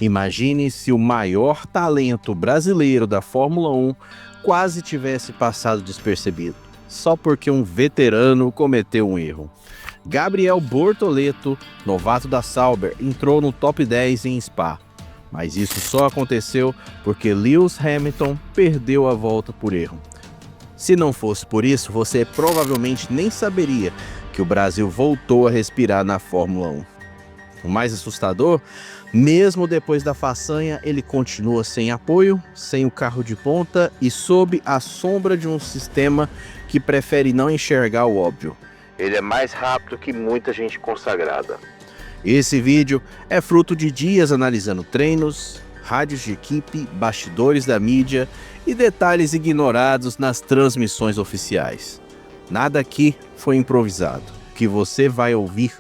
Imagine se o maior talento brasileiro da Fórmula 1 quase tivesse passado despercebido, só porque um veterano cometeu um erro. Gabriel Bortoleto, novato da Sauber, entrou no top 10 em Spa. Mas isso só aconteceu porque Lewis Hamilton perdeu a volta por erro. Se não fosse por isso, você provavelmente nem saberia que o Brasil voltou a respirar na Fórmula 1. O mais assustador, mesmo depois da façanha, ele continua sem apoio, sem o carro de ponta e sob a sombra de um sistema que prefere não enxergar o óbvio. Ele é mais rápido que muita gente consagrada. Esse vídeo é fruto de dias analisando treinos, rádios de equipe, bastidores da mídia e detalhes ignorados nas transmissões oficiais. Nada aqui foi improvisado. O que você vai ouvir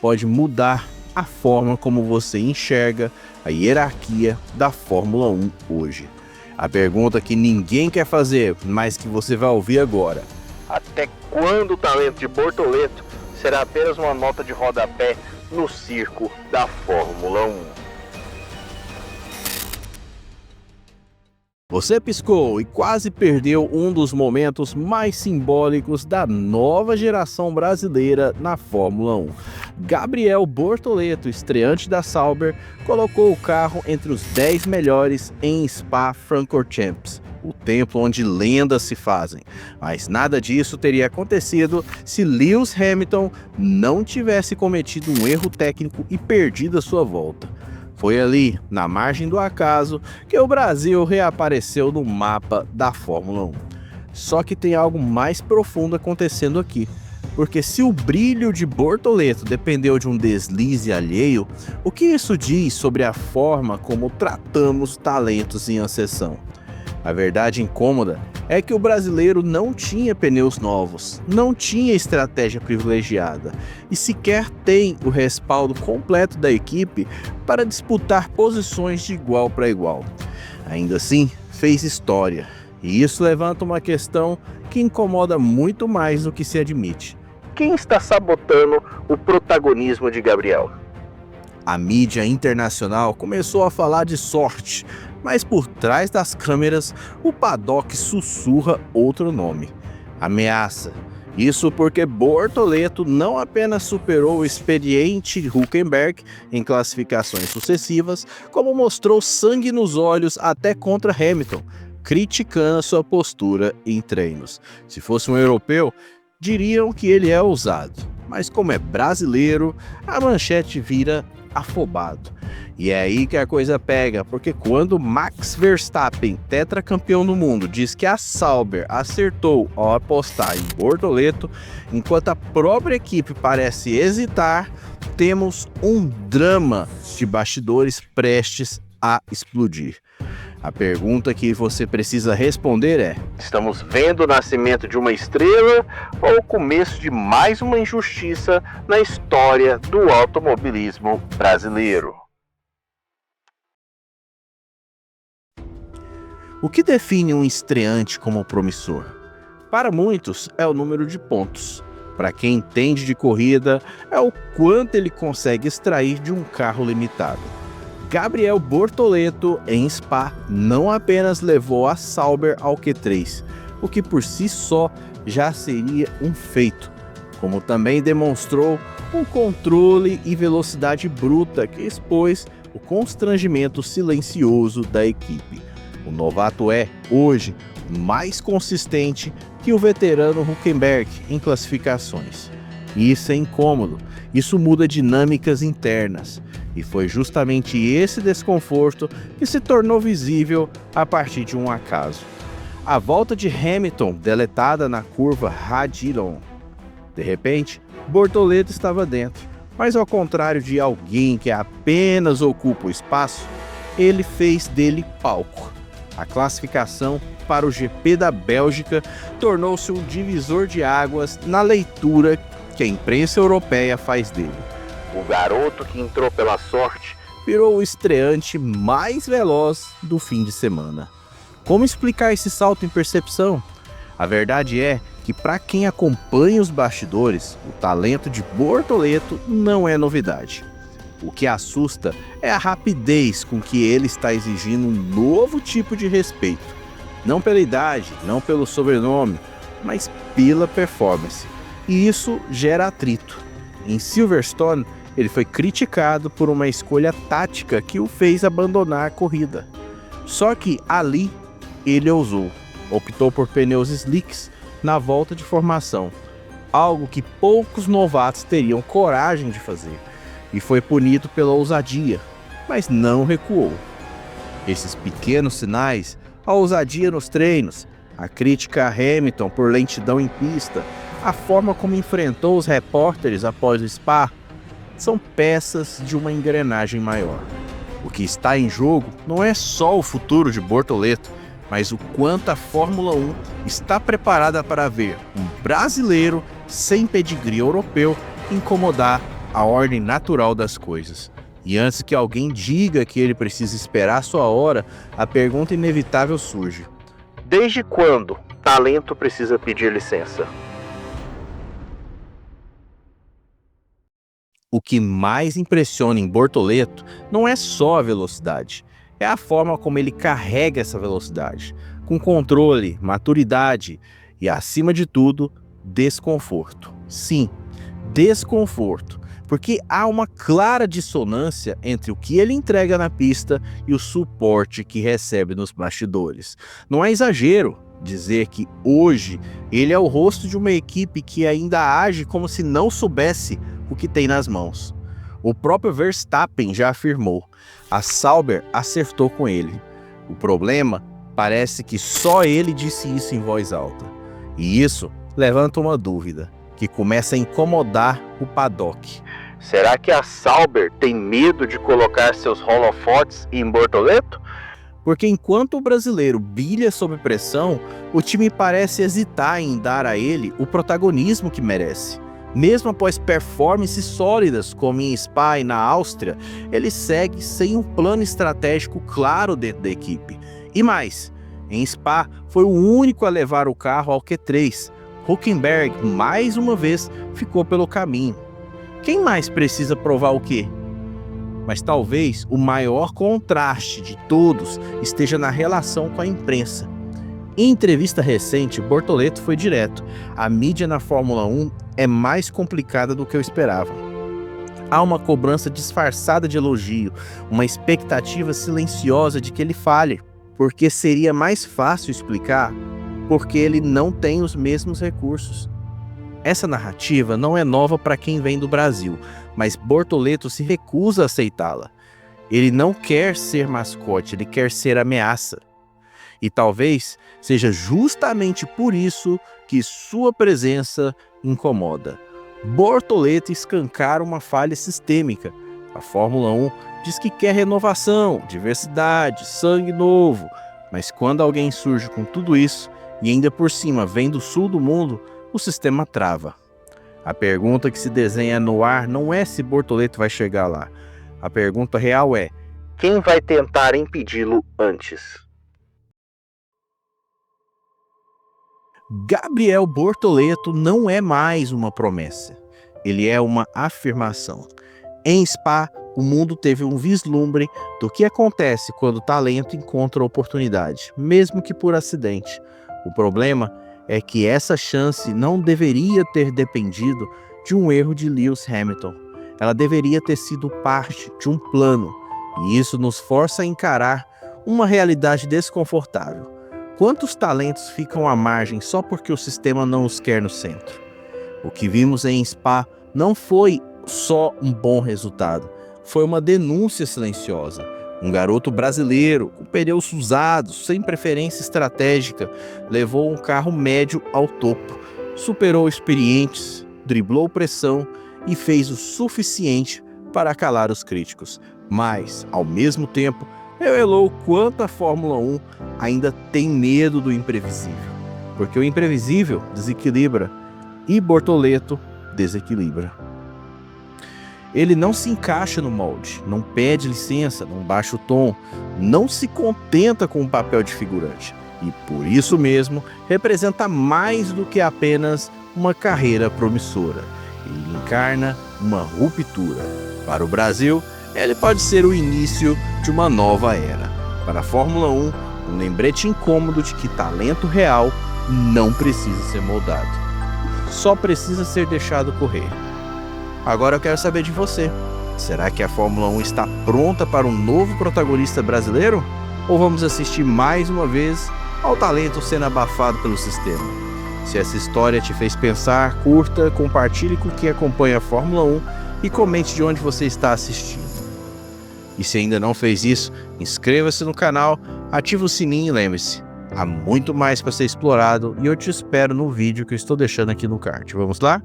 pode mudar a forma como você enxerga a hierarquia da Fórmula 1 hoje. A pergunta que ninguém quer fazer, mas que você vai ouvir agora: até quando o talento de Bortoleto será apenas uma nota de rodapé no circo da Fórmula 1? Você piscou e quase perdeu um dos momentos mais simbólicos da nova geração brasileira na Fórmula 1. Gabriel Bortoleto, estreante da Sauber, colocou o carro entre os 10 melhores em Spa-Francorchamps, o templo onde lendas se fazem. Mas nada disso teria acontecido se Lewis Hamilton não tivesse cometido um erro técnico e perdido a sua volta. Foi ali, na margem do acaso, que o Brasil reapareceu no mapa da Fórmula 1. Só que tem algo mais profundo acontecendo aqui. Porque se o brilho de Bortoleto dependeu de um deslize alheio, o que isso diz sobre a forma como tratamos talentos em ascensão? A verdade incômoda é que o brasileiro não tinha pneus novos, não tinha estratégia privilegiada e sequer tem o respaldo completo da equipe para disputar posições de igual para igual. Ainda assim, fez história, e isso levanta uma questão que incomoda muito mais do que se admite. Quem está sabotando o protagonismo de Gabriel? A mídia internacional começou a falar de sorte, mas por trás das câmeras, o paddock sussurra outro nome: ameaça. Isso porque Bortoleto não apenas superou o experiente Hülkenberg em classificações sucessivas, como mostrou sangue nos olhos até contra Hamilton, criticando sua postura em treinos. Se fosse um europeu, diriam que ele é ousado, mas como é brasileiro, a manchete vira afobado. E é aí que a coisa pega, porque quando Max Verstappen, tetracampeão do mundo, diz que a Sauber acertou ao apostar em Bortoleto, enquanto a própria equipe parece hesitar, temos um drama de bastidores prestes a explodir. A pergunta que você precisa responder é: estamos vendo o nascimento de uma estrela ou o começo de mais uma injustiça na história do automobilismo brasileiro? O que define um estreante como promissor? Para muitos, é o número de pontos. Para quem entende de corrida, é o quanto ele consegue extrair de um carro limitado. Gabriel Bortoleto, em Spa, não apenas levou a Sauber ao Q3, o que por si só já seria um feito, como também demonstrou um controle e velocidade bruta que expôs o constrangimento silencioso da equipe. O novato é, hoje, mais consistente que o veterano Hülkenberg em classificações. E isso é incômodo, isso muda dinâmicas internas. E foi justamente esse desconforto que se tornou visível a partir de um acaso. A volta de Hamilton deletada na curva Hadilon. De repente, Bortoleto estava dentro, mas ao contrário de alguém que apenas ocupa o espaço, ele fez dele palco. A classificação para o GP da Bélgica tornou-se um divisor de águas na leitura que a imprensa europeia faz dele. O garoto que entrou pela sorte virou o estreante mais veloz do fim de semana. Como explicar esse salto em percepção? A verdade é que, para quem acompanha os bastidores, o talento de Bortoleto não é novidade. O que assusta é a rapidez com que ele está exigindo um novo tipo de respeito. Não pela idade, não pelo sobrenome, mas pela performance. E isso gera atrito. Em Silverstone, ele foi criticado por uma escolha tática que o fez abandonar a corrida. Só que ali ele ousou. Optou por pneus slicks na volta de formação, algo que poucos novatos teriam coragem de fazer, e foi punido pela ousadia, mas não recuou. Esses pequenos sinais, a ousadia nos treinos, a crítica a Hamilton por lentidão em pista, a forma como enfrentou os repórteres após o Spa, são peças de uma engrenagem maior. O que está em jogo não é só o futuro de Bortoleto, mas o quanto a Fórmula 1 está preparada para ver um brasileiro sem pedigree europeu incomodar a ordem natural das coisas. E antes que alguém diga que ele precisa esperar sua hora, a pergunta inevitável surge: desde quando talento precisa pedir licença? O que mais impressiona em Bortoleto não é só a velocidade, é a forma como ele carrega essa velocidade, com controle, maturidade e, acima de tudo, desconforto. Sim, desconforto, porque há uma clara dissonância entre o que ele entrega na pista e o suporte que recebe nos bastidores. Não é exagero dizer que hoje ele é o rosto de uma equipe que ainda age como se não soubesse o que tem nas mãos. O próprio Verstappen já afirmou: a Sauber acertou com ele. O problema parece que só ele disse isso em voz alta. E isso levanta uma dúvida, que começa a incomodar o paddock. Será que a Sauber tem medo de colocar seus holofotes em Bortoleto? Porque enquanto o brasileiro brilha sob pressão, o time parece hesitar em dar a ele o protagonismo que merece. Mesmo após performances sólidas, como em Spa e na Áustria, ele segue sem um plano estratégico claro dentro da equipe. E mais, em Spa foi o único a levar o carro ao Q3. Hülkenberg, mais uma vez, ficou pelo caminho. Quem mais precisa provar o quê? Mas talvez o maior contraste de todos esteja na relação com a imprensa. Em entrevista recente, Bortoleto foi direto: a mídia na Fórmula 1 é mais complicada do que eu esperava. Há uma cobrança disfarçada de elogio, uma expectativa silenciosa de que ele falhe, porque seria mais fácil explicar porque ele não tem os mesmos recursos. Essa narrativa não é nova para quem vem do Brasil, mas Bortoleto se recusa a aceitá-la. Ele não quer ser mascote, ele quer ser ameaça. E talvez seja justamente por isso que sua presença incomoda. Bortoleto escancara uma falha sistêmica. A Fórmula 1 diz que quer renovação, diversidade, sangue novo, mas quando alguém surge com tudo isso, e ainda por cima vem do sul do mundo, o sistema trava. A pergunta que se desenha no ar não é se Bortoleto vai chegar lá. A pergunta real é: quem vai tentar impedi-lo antes? Gabriel Bortoleto não é mais uma promessa, ele é uma afirmação. Em Spa, o mundo teve um vislumbre do que acontece quando o talento encontra oportunidade, mesmo que por acidente. O problema é que essa chance não deveria ter dependido de um erro de Lewis Hamilton. Ela deveria ter sido parte de um plano, e isso nos força a encarar uma realidade desconfortável. Quantos talentos ficam à margem só porque o sistema não os quer no centro? O que vimos em Spa não foi só um bom resultado, foi uma denúncia silenciosa. Um garoto brasileiro, com pneus usados, sem preferência estratégica, levou um carro médio ao topo, superou experientes, driblou pressão e fez o suficiente para calar os críticos. Mas, ao mesmo tempo, revelou o quanto a Fórmula 1 ainda tem medo do imprevisível. Porque o imprevisível desequilibra e Bortoleto desequilibra. Ele não se encaixa no molde, não pede licença, não baixa o tom, não se contenta com o papel de figurante. E por isso mesmo, representa mais do que apenas uma carreira promissora. Ele encarna uma ruptura. Para o Brasil, ele pode ser o início de uma nova era. Para a Fórmula 1, um lembrete incômodo de que talento real não precisa ser moldado. Só precisa ser deixado correr. Agora eu quero saber de você. Será que a Fórmula 1 está pronta para um novo protagonista brasileiro? Ou vamos assistir mais uma vez ao talento sendo abafado pelo sistema? Se essa história te fez pensar, curta, compartilhe com quem acompanha a Fórmula 1 e comente de onde você está assistindo. E se ainda não fez isso, inscreva-se no canal, ative o sininho e lembre-se, há muito mais para ser explorado e eu te espero no vídeo que eu estou deixando aqui no card. Vamos lá?